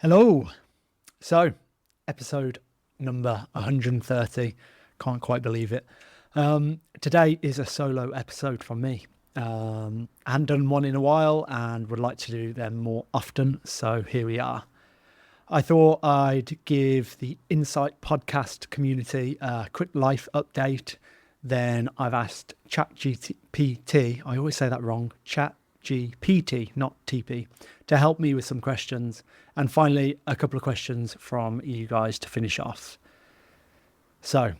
Hello. So, episode number 130. Can't quite believe it. Today is a solo episode from me. I hadn't done one in a while and would like to do them more often. So, here we are. I thought I'd give the Insight podcast community a quick life update. Then I've asked ChatGPT, I always say that wrong, ChatGPT, not TP, to help me with some questions. And finally, a couple of questions from you guys to finish off. So,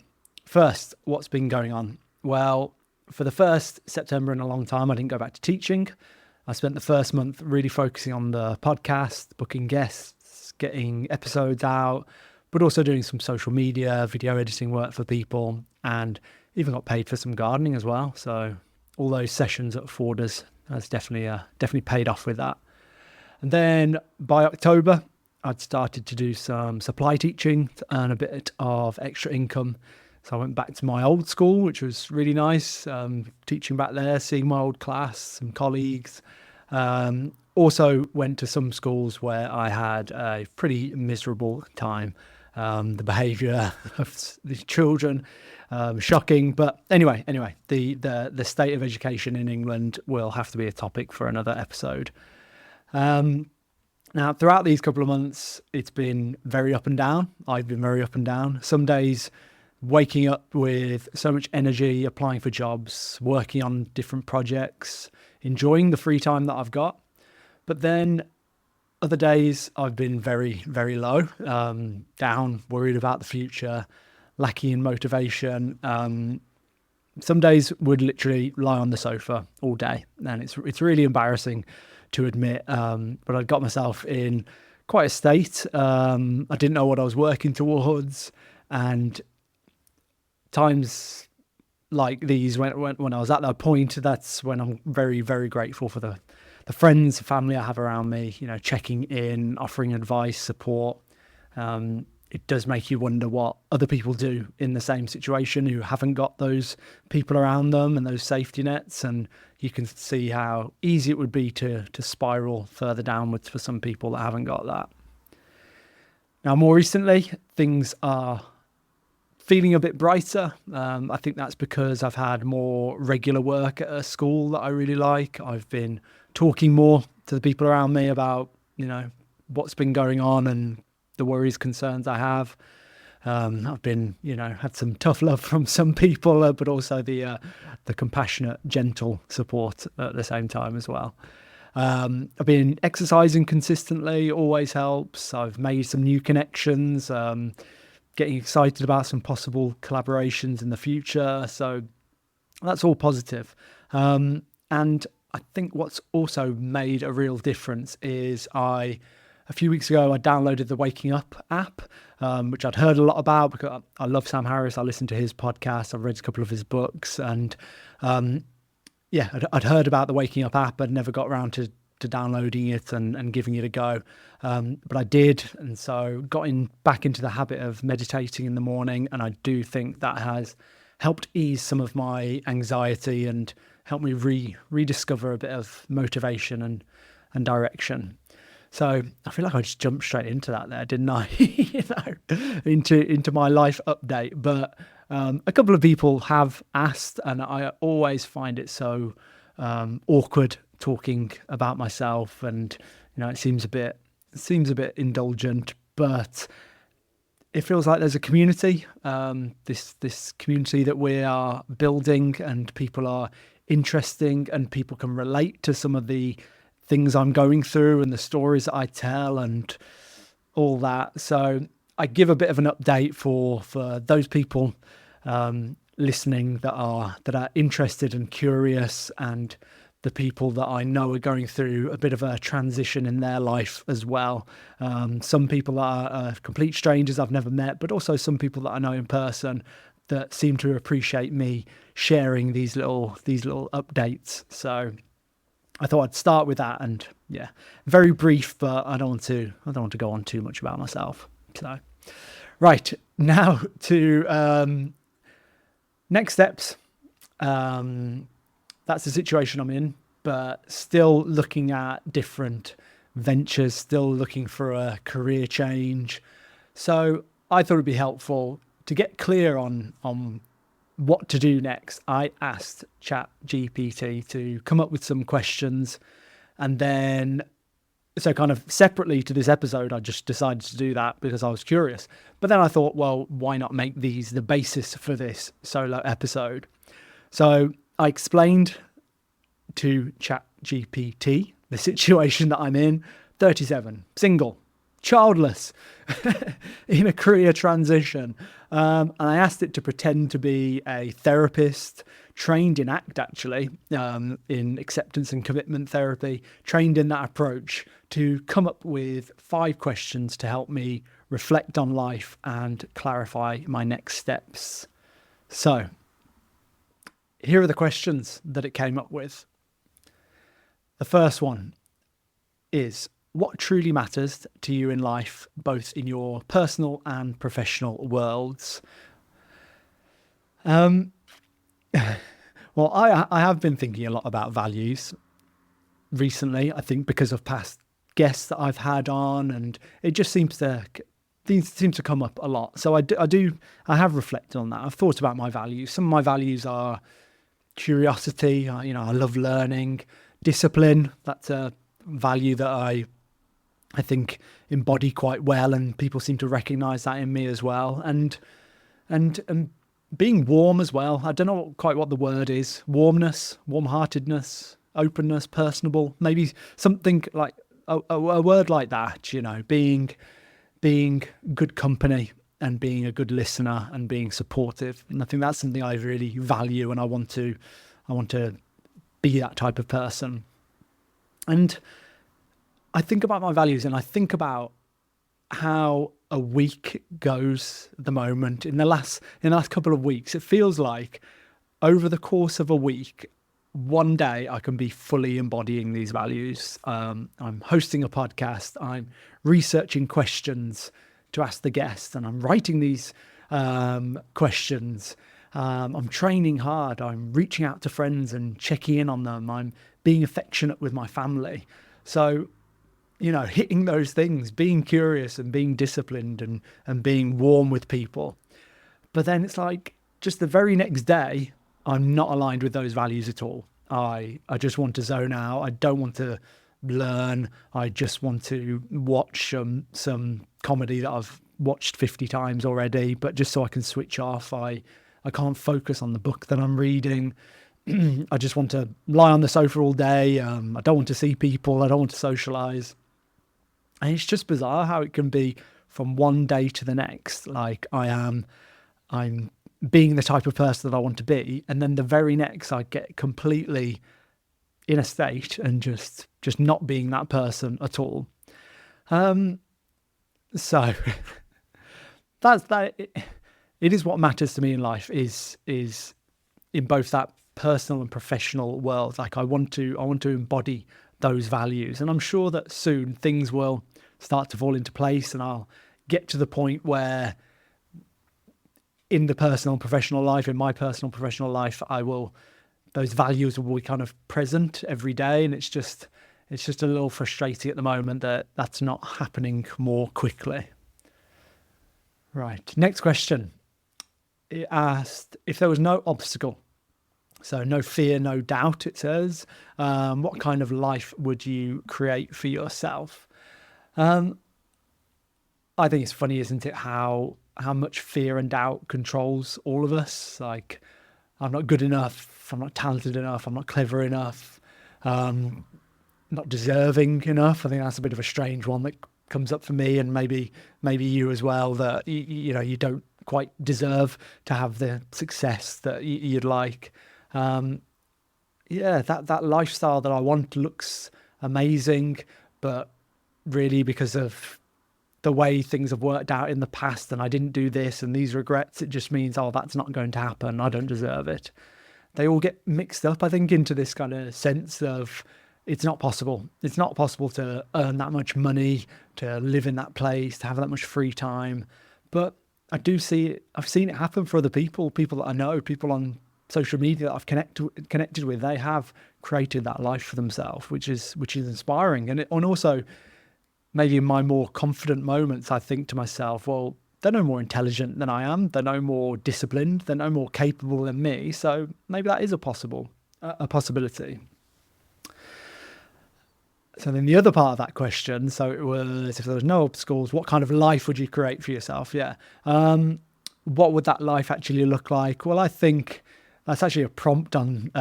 first, what's been going on? Well, for the first September in a long time, I didn't go back to teaching. I spent the first month really focusing on the podcast, booking guests, getting episodes out, but also doing some social media, video editing work for people, and even got paid for some gardening as well. So all those sessions at Forders has definitely paid off with that. And then by October, I'd started to do some supply teaching to earn a bit of extra income. So I went back to my old school, which was really nice, teaching back there, seeing my old class, some colleagues. Also went to some schools where I had a pretty miserable time. The behaviour of the children, shocking. But anyway, the state of education in England will have to be a topic for another episode. Now, throughout these couple of months, it's been very up and down. I've been very up and down. Some days waking up with so much energy, applying for jobs, working on different projects, enjoying the free time that I've got. But then other days I've been very, very low, down, worried about the future, lacking in motivation. Some days would literally lie on the sofa all day, and it's really embarrassing to admit, but I got myself in quite a state. I didn't know what I was working towards, and times like these, when I was at that point, that's when I'm very, very grateful for the friends, family I have around me, checking in, offering advice, support. It does make you wonder what other people do in the same situation who haven't got those people around them and those safety nets. And you can see how easy it would be to spiral further downwards for some people that haven't got that. Now, more recently, things are feeling a bit brighter. I think that's because I've had more regular work at a school that I really like. I've been talking more to the people around me about, what's been going on and the worries, concerns I have. I've been, had some tough love from some people, but also the compassionate, gentle support at the same time as well. I've been exercising consistently, always helps. I've made some new connections, getting excited about some possible collaborations in the future. So that's all positive. And I think what's also made a real difference is a few weeks ago, I downloaded the Waking Up app, which I'd heard a lot about because I love Sam Harris. I listened to his podcast. I've read a couple of his books, and I'd heard about the Waking Up app. I'd never got around to downloading it and giving it a go, but I did, and so got back into the habit of meditating in the morning, and I do think that has helped ease some of my anxiety and helped me rediscover a bit of motivation and direction. So I feel like I just jumped straight into that there, didn't I? Into my life update. But a couple of people have asked, and I always find it so awkward talking about myself, and it seems a bit indulgent, but it feels like there's a community, this community that we are building, and people are interesting, and people can relate to some of the things I'm going through and the stories that I tell and all that. So I give a bit of an update for those people listening that are interested and curious, and the people that I know are going through a bit of a transition in their life as well. Some people are complete strangers I've never met, but also some people that I know in person that seem to appreciate me sharing these little updates. So I thought I'd start with that, and very brief, but I don't want to go on too much about myself. So, right, now to next steps. That's the situation I'm in, but still looking at different ventures, still looking for a career change. So I thought it'd be helpful to get clear on what to do next. I asked ChatGPT to come up with some questions, and then so kind of separately to this episode, I just decided to do that because I was curious. But then I thought, well, why not make these the basis for this solo episode? So I explained to ChatGPT the situation that I'm in: 37, single, childless, in a career transition. And I asked it to pretend to be a therapist, trained in ACT actually, in acceptance and commitment therapy, trained in that approach, to come up with 5 questions to help me reflect on life and clarify my next steps. So here are the questions that it came up with. The first one is, what truly matters to you in life, both in your personal and professional worlds? Well, I have been thinking a lot about values recently, I think because of past guests that I've had on, and it just seems to come up a lot. So I have reflected on that. I've thought about my values. Some of my values are curiosity. I love learning. Discipline, that's a value that I think embody quite well, and people seem to recognize that in me as well. And being warm as well. I don't know quite what the word is. Warmness, warm-heartedness, openness, personable, maybe something like a word like that, being good company and being a good listener and being supportive. And I think that's something I really value, and I want to be that type of person. And I think about my values, and I think about how a week goes at the moment. In the last couple of weeks, it feels like over the course of a week, one day I can be fully embodying these values. I'm hosting a podcast, I'm researching questions to ask the guests, and I'm writing these questions. I'm training hard, I'm reaching out to friends and checking in on them, I'm being affectionate with my family. So, hitting those things, being curious and being disciplined and being warm with people. But then it's like just the very next day, I'm not aligned with those values at all. I just want to zone out. I don't want to learn. I just want to watch some comedy that I've watched 50 times already, but just so I can switch off. I can't focus on the book that I'm reading. I just want to lie on the sofa all day. I don't want to see people. I don't want to socialize. And it's just bizarre how it can be from one day to the next. Like I'm being the type of person that I want to be, and then the very next I get completely in a state and just not being that person at all. So that's that. It is what matters to me in life is in both that personal and professional world. Like I want to embody those values, and I'm sure that soon things will start to fall into place, and I'll get to the point where in the personal and professional life, in my personal and professional life, those values will be kind of present every day. And it's just a little frustrating at the moment that that's not happening more quickly. Right. Next question. It asked, if there was no obstacle, so no fear, no doubt, it says, what kind of life would you create for yourself? I think it's funny, isn't it, how much fear and doubt controls all of us. Like, I'm not good enough, I'm not talented enough, I'm not clever enough, not deserving enough. I think that's a bit of a strange one that comes up for me, and maybe you as well, that you don't quite deserve to have the success that you'd like. That lifestyle that I want looks amazing, but really because of the way things have worked out in the past, and I didn't do this, and these regrets, it just means, that's not going to happen. I don't deserve it. They all get mixed up, I think, into this kind of sense of it's not possible. It's not possible to earn that much money, to live in that place, to have that much free time. But I do see it. I've seen it happen for other people that I know, people on social media that I've connected with. They have created that life for themselves, which is inspiring. And also maybe in my more confident moments, I think to myself, well, they're no more intelligent than I am. They're no more disciplined. They're no more capable than me. So maybe that is a possibility. So then the other part of that question, so it was, if there was no obstacles, what kind of life would you create for yourself? Yeah. What would that life actually look like? Well, I think that's actually a prompt on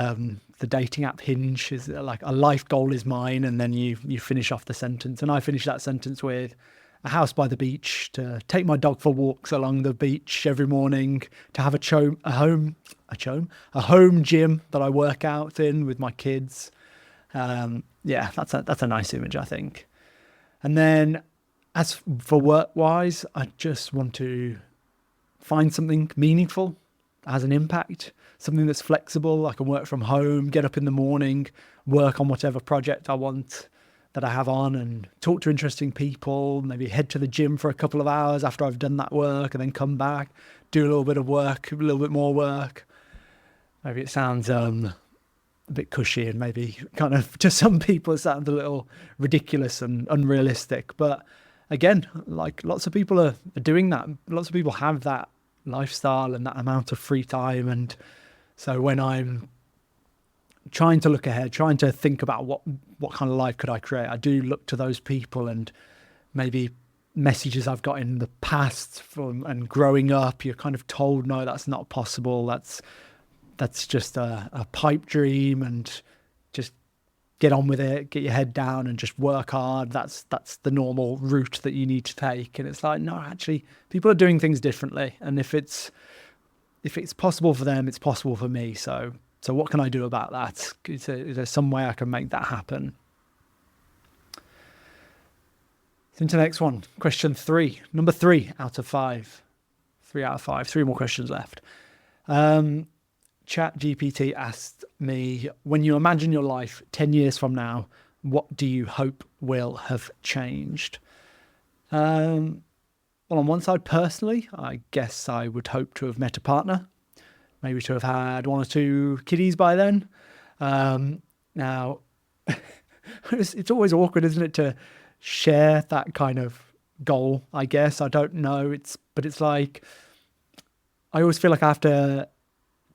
the dating app Hinge. Is like, a life goal is mine, and then you finish off the sentence. And I finish that sentence with a house by the beach, to take my dog for walks along the beach every morning, to have a home gym that I work out in with my kids. Yeah, that's a nice image, I think. And then as for work-wise, I just want to find something meaningful that has an impact, something that's flexible. I can work from home, get up in the morning, work on whatever project I want that I have on, and talk to interesting people, maybe head to the gym for a couple of hours after I've done that work, and then come back, do a little bit of work, a little bit more work. Maybe it sounds a bit cushy, and maybe kind of to some people it sounds a little ridiculous and unrealistic. But again, like, lots of people are doing that. Lots of people have that lifestyle and that amount of free time. And so when I'm trying to look ahead, trying to think about what kind of life could I create, I do look to those people and maybe messages I've got in the past and growing up. You're kind of told, no, that's not possible. That's just a pipe dream, and just get on with it, get your head down and just work hard. That's the normal route that you need to take. And it's like, no, actually people are doing things differently. And if it's possible for them, it's possible for me. So what can I do about that? Is there some way I can make that happen? So into the next one, question 3, number 3 out of 5. 3 out of 5, 3 more questions left. ChatGPT asked me, when you imagine your life 10 years from now, what do you hope will have changed? Well, on one side, personally, I guess I would hope to have met a partner, maybe to have had 1 or 2 kiddies by then. Now, it's always awkward, isn't it, to share that kind of goal, I guess. I don't know. But it's like, I always feel like I have to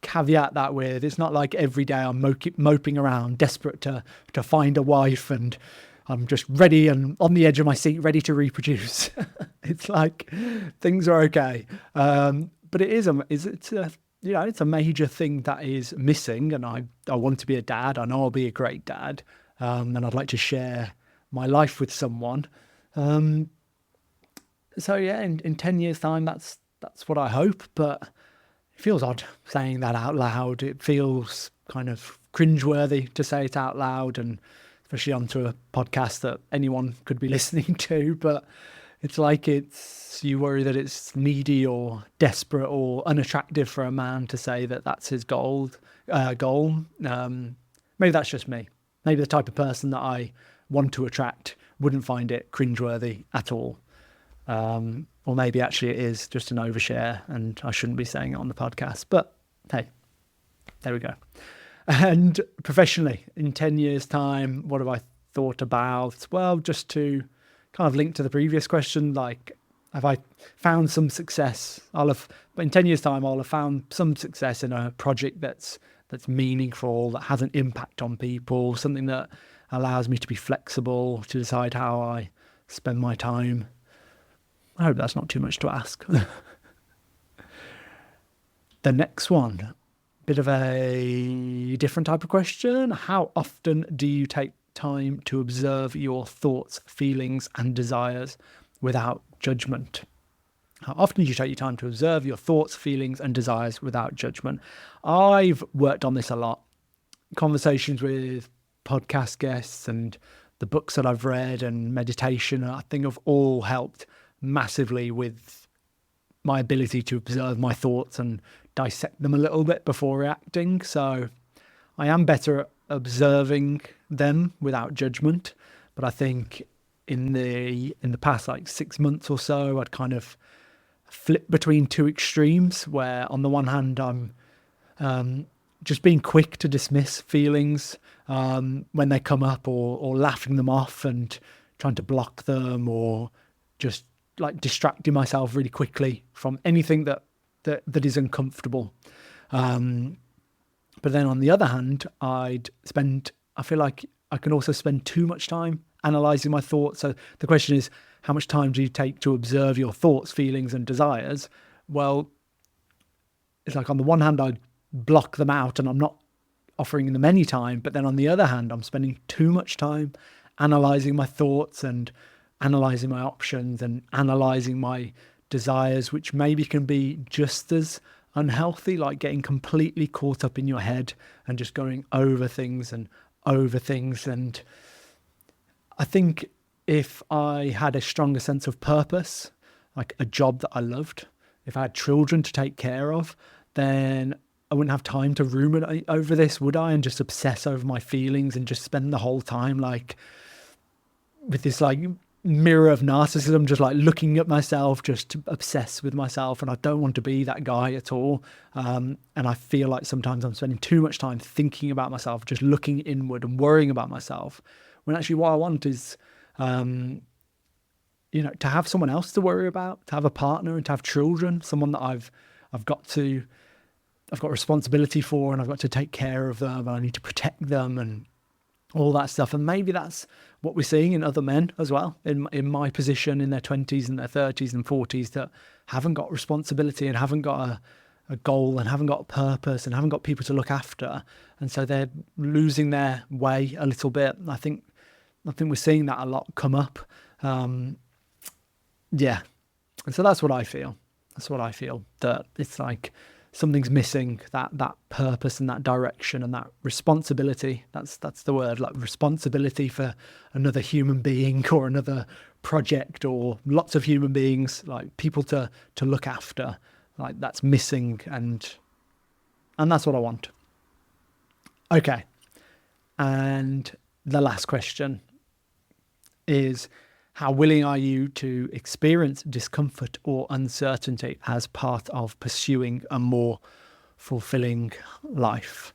caveat that with, it's not like every day I'm moping around, desperate to find a wife, and I'm just ready and on the edge of my seat, ready to reproduce. It's like things are okay. But it's a major thing that is missing, and I want to be a dad. I know I'll be a great dad, and I'd like to share my life with someone. So yeah, in 10 years' time, that's what I hope. But it feels odd saying that out loud. It feels kind of cringe-worthy to say it out loud, and especially onto a podcast that anyone could be listening to. But it's like you worry that it's needy or desperate or unattractive for a man to say that that's his goal. Maybe that's just me. Maybe the type of person that I want to attract wouldn't find it cringeworthy at all. Or maybe actually it is just an overshare and I shouldn't be saying it on the podcast. But hey, there we go. And professionally, in 10 years' time, what have I thought about? Well, just to kind of link to the previous question, like, have I found some success? In 10 years' time, I'll have found some success in a project that's meaningful, that has an impact on people, something that allows me to be flexible, to decide how I spend my time. I hope that's not too much to ask. The next one, bit of a different type of question. How often do you take time to observe your thoughts, feelings, and desires without judgment? How often do you take your time to observe your thoughts, feelings, and desires without judgment? I've worked on this a lot. Conversations with podcast guests and the books that I've read and meditation, I think, have all helped massively with my ability to observe my thoughts and dissect them a little bit before reacting. So I am better at observing them without judgment. But I think in the past like 6 months or so, I'd kind of flipped between 2 extremes, where on the one hand I'm just being quick to dismiss feelings, when they come up, or laughing them off and trying to block them, or just like distracting myself really quickly from anything that is uncomfortable. But then on the other hand, I feel like I can also spend too much time analyzing my thoughts. So the question is, how much time do you take to observe your thoughts, feelings, and desires? Well, it's like on the one hand, I block them out and I'm not offering them any time. But then on the other hand, I'm spending too much time analyzing my thoughts and analyzing my options and analyzing my desires, which maybe can be just as unhealthy, like getting completely caught up in your head and just going over things and over things. And I think if I had a stronger sense of purpose, like a job that I loved, if I had children to take care of, then I wouldn't have time to ruminate over this, would I? And just obsess over my feelings and just spend the whole time like with this like mirror of narcissism, just like looking at myself, just obsessed with myself. And I don't want to be that guy at all. And I feel like sometimes I'm spending too much time thinking about myself, just looking inward and worrying about myself, when actually what I want is, to have someone else to worry about, to have a partner and to have children, someone that I've got responsibility for, and I've got to take care of them, and I need to protect them and all that stuff. And maybe that's what we're seeing in other men as well, in my position, in their 20s and their 30s and 40s, that haven't got responsibility and haven't got a goal and haven't got a purpose and haven't got people to look after. And so they're losing their way a little bit. I think we're seeing that a lot come up. Yeah. And so that's what I feel. That it's like something's missing, that purpose and that direction and that responsibility. That's the word, like responsibility for another human being or another project or lots of human beings, like people to look after. Like that's missing, and that's what I want. Okay. And the last question is, how willing are you to experience discomfort or uncertainty as part of pursuing a more fulfilling life?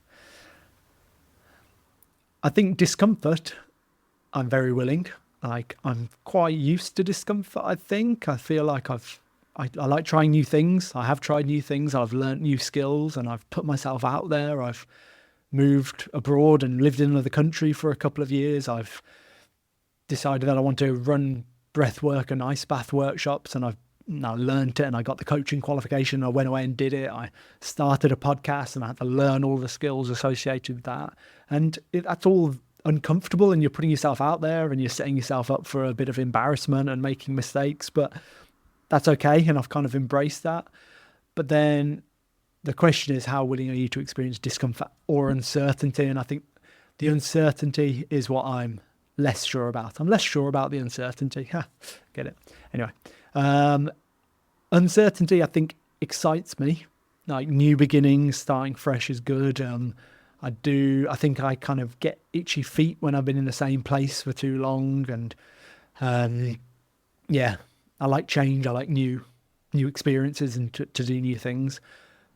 I think discomfort, I'm very willing. Like I'm quite used to discomfort, I think. I feel like I like trying new things. I have tried new things. I've learned new skills and I've put myself out there. I've moved abroad and lived in another country for a couple of years. I've decided that I want to run breathwork and ice bath workshops, and I've now learned it, and I got the coaching qualification. I went away and did it. I started a podcast and I had to learn all the skills associated with that. And that's all uncomfortable, and you're putting yourself out there and you're setting yourself up for a bit of embarrassment and making mistakes, but that's okay. And I've kind of embraced that. But then the question is, how willing are you to experience discomfort or uncertainty? And I think the uncertainty is what I'm less sure about. I'm less sure about the uncertainty. Get it? Anyway, uncertainty, I think, excites me. Like new beginnings, starting fresh is good. I think I kind of get itchy feet when I've been in the same place for too long. And I like change. I like new experiences and to do new things.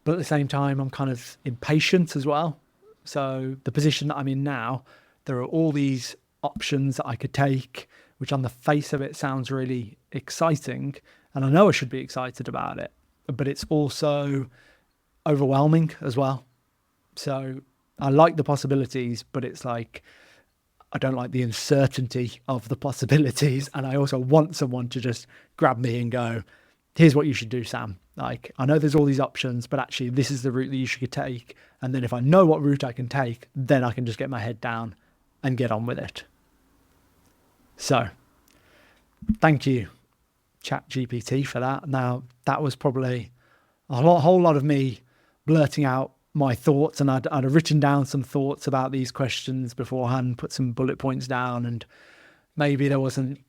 But at the same time, I'm kind of impatient as well. So the position that I'm in now, there are all these options that I could take, which on the face of it sounds really exciting, and I know I should be excited about it, but it's also overwhelming as well. So I like the possibilities, but it's like I don't like the uncertainty of the possibilities, and I also want someone to just grab me and go, here's what you should do, Sam. Like, I know there's all these options, but actually this is the route that you should take, and then if I know what route I can take, then I can just get my head down and get on with it. So thank you, ChatGPT, for that. Now, that was probably a whole lot of me blurting out my thoughts, and I'd written down some thoughts about these questions beforehand, put some bullet points down, and maybe there wasn't,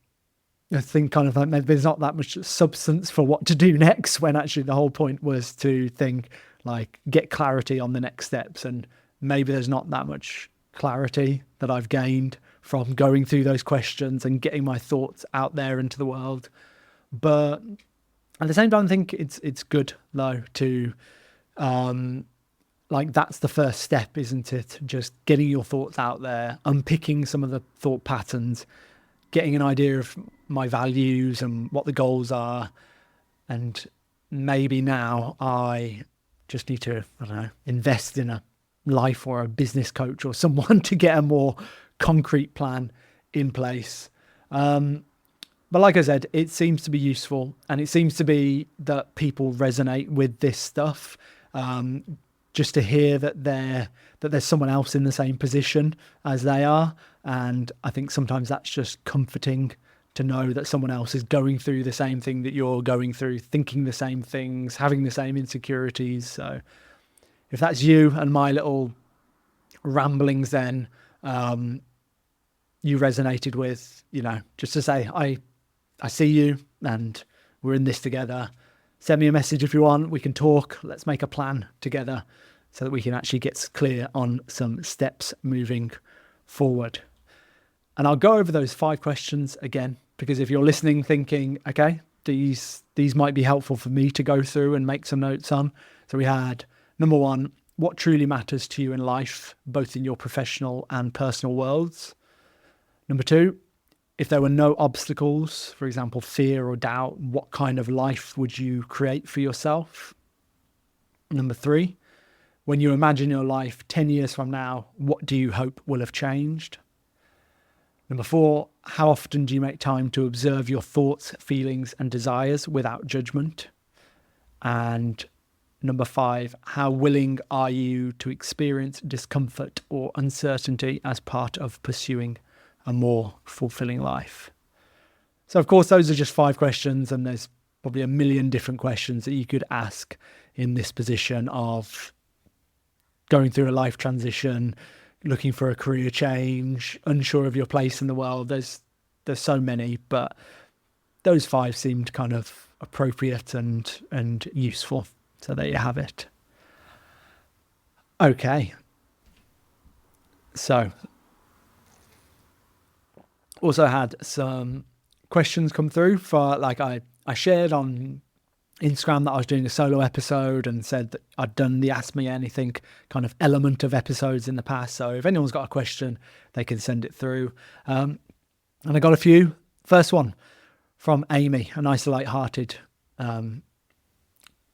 I think, kind of like maybe there's not that much substance for what to do next, when actually the whole point was to think, like, get clarity on the next steps. And maybe there's not that much clarity that I've gained from going through those questions and getting my thoughts out there into the world. But at the same time, I think it's good though to like that's the first step, isn't it? Just getting your thoughts out there, unpicking some of the thought patterns, getting an idea of my values and what the goals are. And maybe now I just need to, I don't know, invest in a life or a business coach or someone to get a more concrete plan in place. But like I said, it seems to be useful, and it seems to be that people resonate with this stuff. Just to hear that there's someone else in the same position as they are, and I think sometimes that's just comforting to know that someone else is going through the same thing that you're going through, thinking the same things, having the same insecurities. So if that's you and my little ramblings, then you resonated with, just to say, I see you and we're in this together. Send me a message if you want. We can talk. Let's make a plan together so that we can actually get clear on some steps moving forward. And I'll go over those 5 questions again, because if you're listening thinking, okay, these might be helpful for me to go through and make some notes on. So we had number 1, what truly matters to you in life, both in your professional and personal worlds. Number 2, if there were no obstacles, for example, fear or doubt, what kind of life would you create for yourself? Number 3, when you imagine your life 10 years from now, what do you hope will have changed? Number 4, how often do you make time to observe your thoughts, feelings, and desires without judgment? And number 5, how willing are you to experience discomfort or uncertainty as part of pursuing a more fulfilling life? So of course, those are just 5 questions, and there's probably a million different questions that you could ask in this position of going through a life transition, looking for a career change, unsure of your place in the world. There's so many, but those 5 seemed kind of appropriate and useful. So there you have it. Okay. So also had some questions come through for, like, I shared on Instagram that I was doing a solo episode and said that I'd done the Ask Me Anything kind of element of episodes in the past. So if anyone's got a question, they can send it through. And I got a few. First one from Amy, a nice light-hearted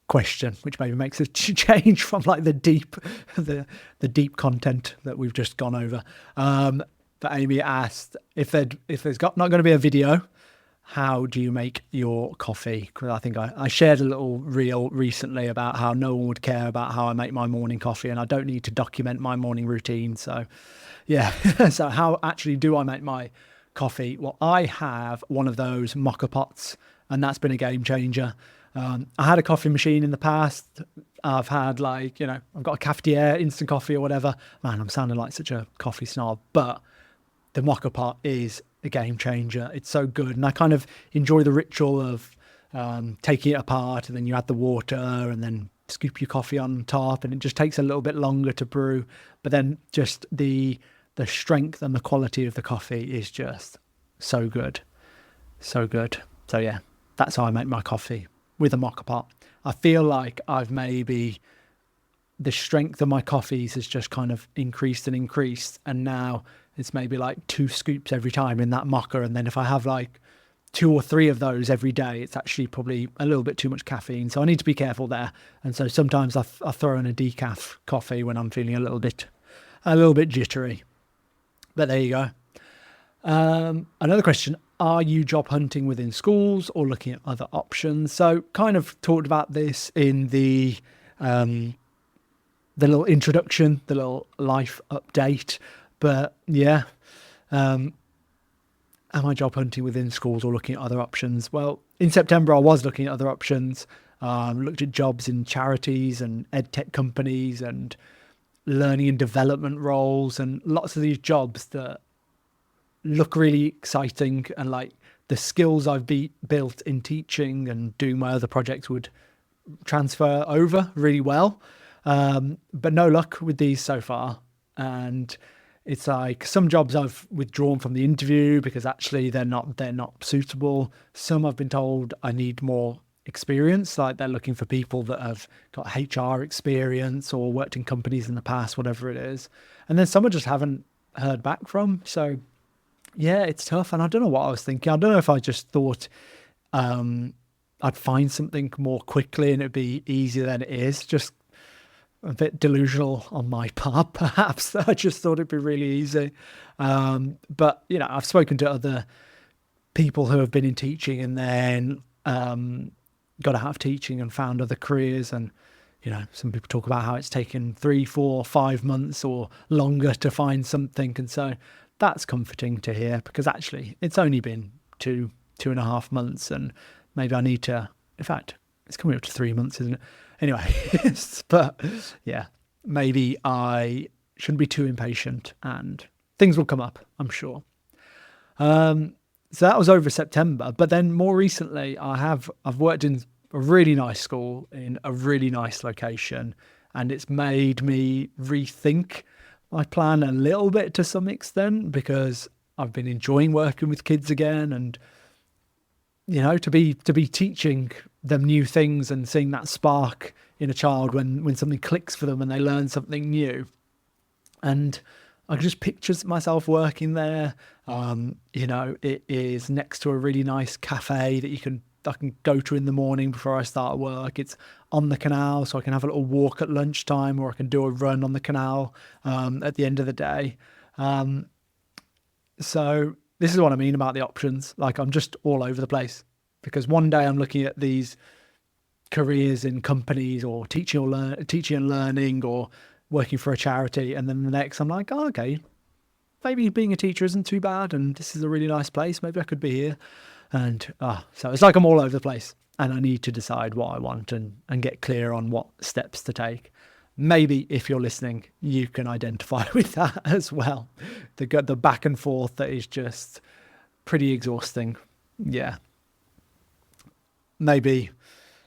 question, which maybe makes a change from like the deep content that we've just gone over. But Amy asked if there's not going to be a video, how do you make your coffee? Because I think I shared a little reel recently about how no one would care about how I make my morning coffee, and I don't need to document my morning routine. So yeah, so how actually do I make my coffee? Well, I have one of those mocha pots, and that's been a game changer. I had a coffee machine in the past. I've had I've got a cafetiere, instant coffee or whatever. Man, I'm sounding like such a coffee snob, but the mocha pot is a game changer. It's so good. And I kind of enjoy the ritual of taking it apart, and then you add the water and then scoop your coffee on top, and it just takes a little bit longer to brew. But then just the strength and the quality of the coffee is just so good. So good. So yeah, that's how I make my coffee, with a mocha pot. I feel like the strength of my coffees has just kind of increased, and now it's maybe like 2 scoops every time in that mocha. And then if I have like 2 or 3 of those every day, it's actually probably a little bit too much caffeine. So I need to be careful there. And so sometimes I throw in a decaf coffee when I'm feeling a little bit jittery. But there you go. Another question: are you job hunting within schools or looking at other options? So kind of talked about this in the little introduction, the little life update. But yeah, am I job hunting within schools or looking at other options? Well, in September, I was looking at other options. Looked at jobs in charities and ed tech companies and learning and development roles, and lots of these jobs that look really exciting, and like the skills I've built in teaching and doing my other projects would transfer over really well. But no luck with these so far. And it's like some jobs I've withdrawn from the interview because actually they're not suitable. Some I've been told I need more experience. Like they're looking for people that have got HR experience or worked in companies in the past, whatever it is. And then some I just haven't heard back from. So yeah, it's tough. And I don't know what I was thinking. I don't know if I just thought I'd find something more quickly and it'd be easier than it is. Just a bit delusional on my part, perhaps. I just thought it'd be really easy. But, you know, I've spoken to other people who have been in teaching and then got out of teaching and found other careers. And, you know, some people talk about how it's taken 3, 4, 5 months or longer to find something. And so that's comforting to hear, because actually it's only been 2.5 months, and maybe I need to, in fact, it's coming up to 3 months, isn't it? Anyway, but yeah, maybe I shouldn't be too impatient and things will come up, I'm sure. So that was over September, but then more recently I've worked in a really nice school in a really nice location, and it's made me rethink my plan a little bit to some extent, because I've been enjoying working with kids again, and you know, to be teaching them new things and seeing that spark in a child when something clicks for them and they learn something new. And I can just picture myself working there. You know, it is next to a really nice cafe that I can go to in the morning before I start work. It's on the canal, so I can have a little walk at lunchtime, or I can do a run on the canal at the end of the day. So this is what I mean about the options. Like, I'm just all over the place, because one day I'm looking at these careers in companies or teaching and learning or working for a charity, and then the next I'm like, oh, okay, maybe being a teacher isn't too bad, and this is a really nice place. Maybe I could be here. And so it's like I'm all over the place, and I need to decide what I want and get clear on what steps to take. Maybe if you're listening, you can identify with that as well. The back and forth that is just pretty exhausting. Yeah. Maybe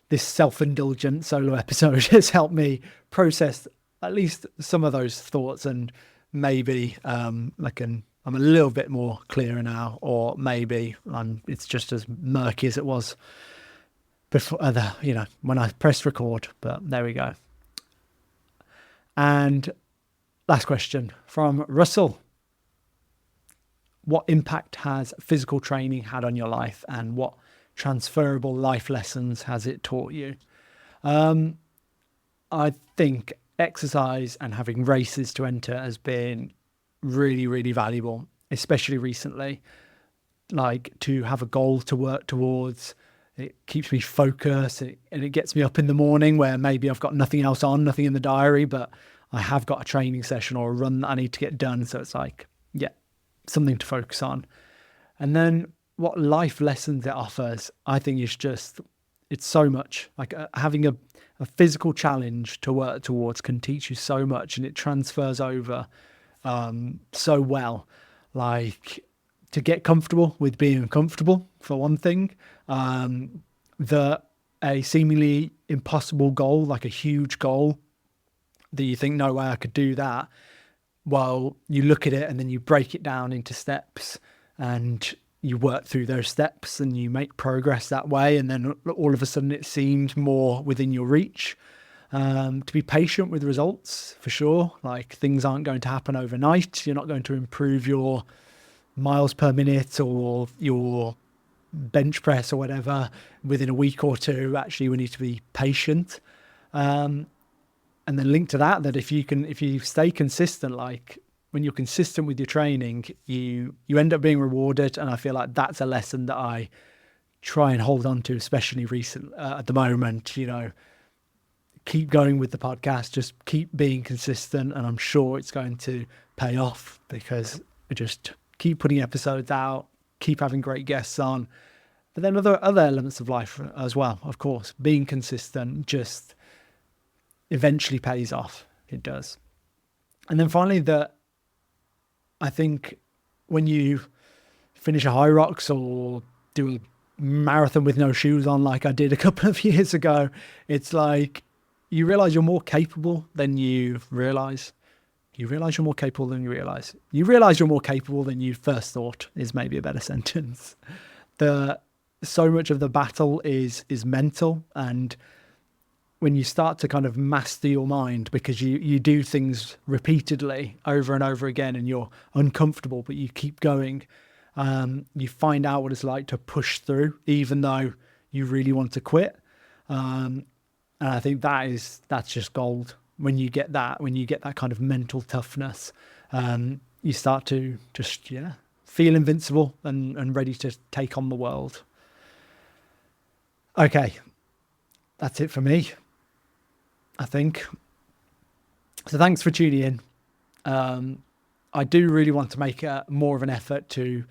this self-indulgent solo episode has helped me process at least some of those thoughts, and maybe I'm a little bit more clearer now, or maybe it's just as murky as it was before, when I pressed record. But there we go. And last question from Russell. What impact has physical training had on your life, and what transferable life lessons has it taught you? I think exercise and having races to enter has been really, really valuable, especially recently. Like, to have a goal to work towards, it keeps me focused, and it gets me up in the morning where maybe I've got nothing else on, nothing in the diary, but I have got a training session or a run that I need to get done. So it's like, yeah, something to focus on. And then what life lessons it offers, I think is just, it's so much. Like having a physical challenge to work towards can teach you so much, and it transfers over so well. Like, to get comfortable with being uncomfortable, for one thing. A seemingly impossible goal, like a huge goal that you think, no way I could do that. Well, you look at it and then you break it down into steps, and you work through those steps and you make progress that way. And then all of a sudden it seemed more within your reach. To be patient with results, for sure. Like, things aren't going to happen overnight. You're not going to improve your miles per minute or your bench press or whatever within a week or two. Actually, we need to be patient. And then linked to that if you stay consistent, like when you're consistent with your training, you end up being rewarded. And I feel like that's a lesson that I try and hold on to, especially at the moment. You know, keep going with the podcast, just keep being consistent, and I'm sure it's going to pay off, because I just keep putting episodes out, keep having great guests on. But then other elements of life as well, of course, being consistent just eventually pays off. It does. And then finally, I think when you finish a high rocks or do a marathon with no shoes on, like I did a couple of years ago, it's like you realize you're more capable than you realize. You realize you're more capable than you realize. You realize you're more capable than you first thought, is maybe a better sentence. so much of the battle is mental. And when you start to kind of master your mind, because you do things repeatedly over and over again, and you're uncomfortable, but you keep going, you find out what it's like to push through, even though you really want to quit. And I think that's just gold. When you get that kind of mental toughness, you start to just, feel invincible and ready to take on the world. Okay, that's it for me, I think. So thanks for tuning in. I do really want to make more of an effort to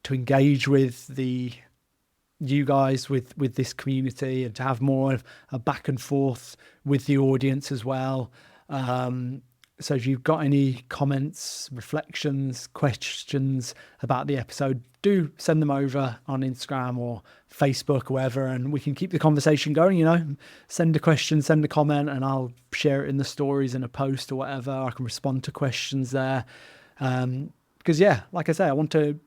engage with you guys, with this community, and to have more of a back and forth with the audience as well. So if you've got any comments, reflections, questions about the episode, do send them over on Instagram or Facebook or wherever, and we can keep the conversation going. Send a question, send a comment, and I'll share it in the stories in a post or whatever. I can respond to questions there. Because like I say, I want to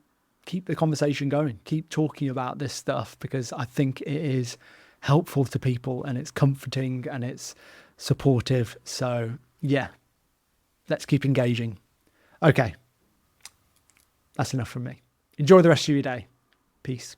keep the conversation going, keep talking about this stuff, because I think it is helpful to people, and it's comforting, and it's supportive. So let's keep engaging. Okay, that's enough from me. Enjoy the rest of your day. Peace.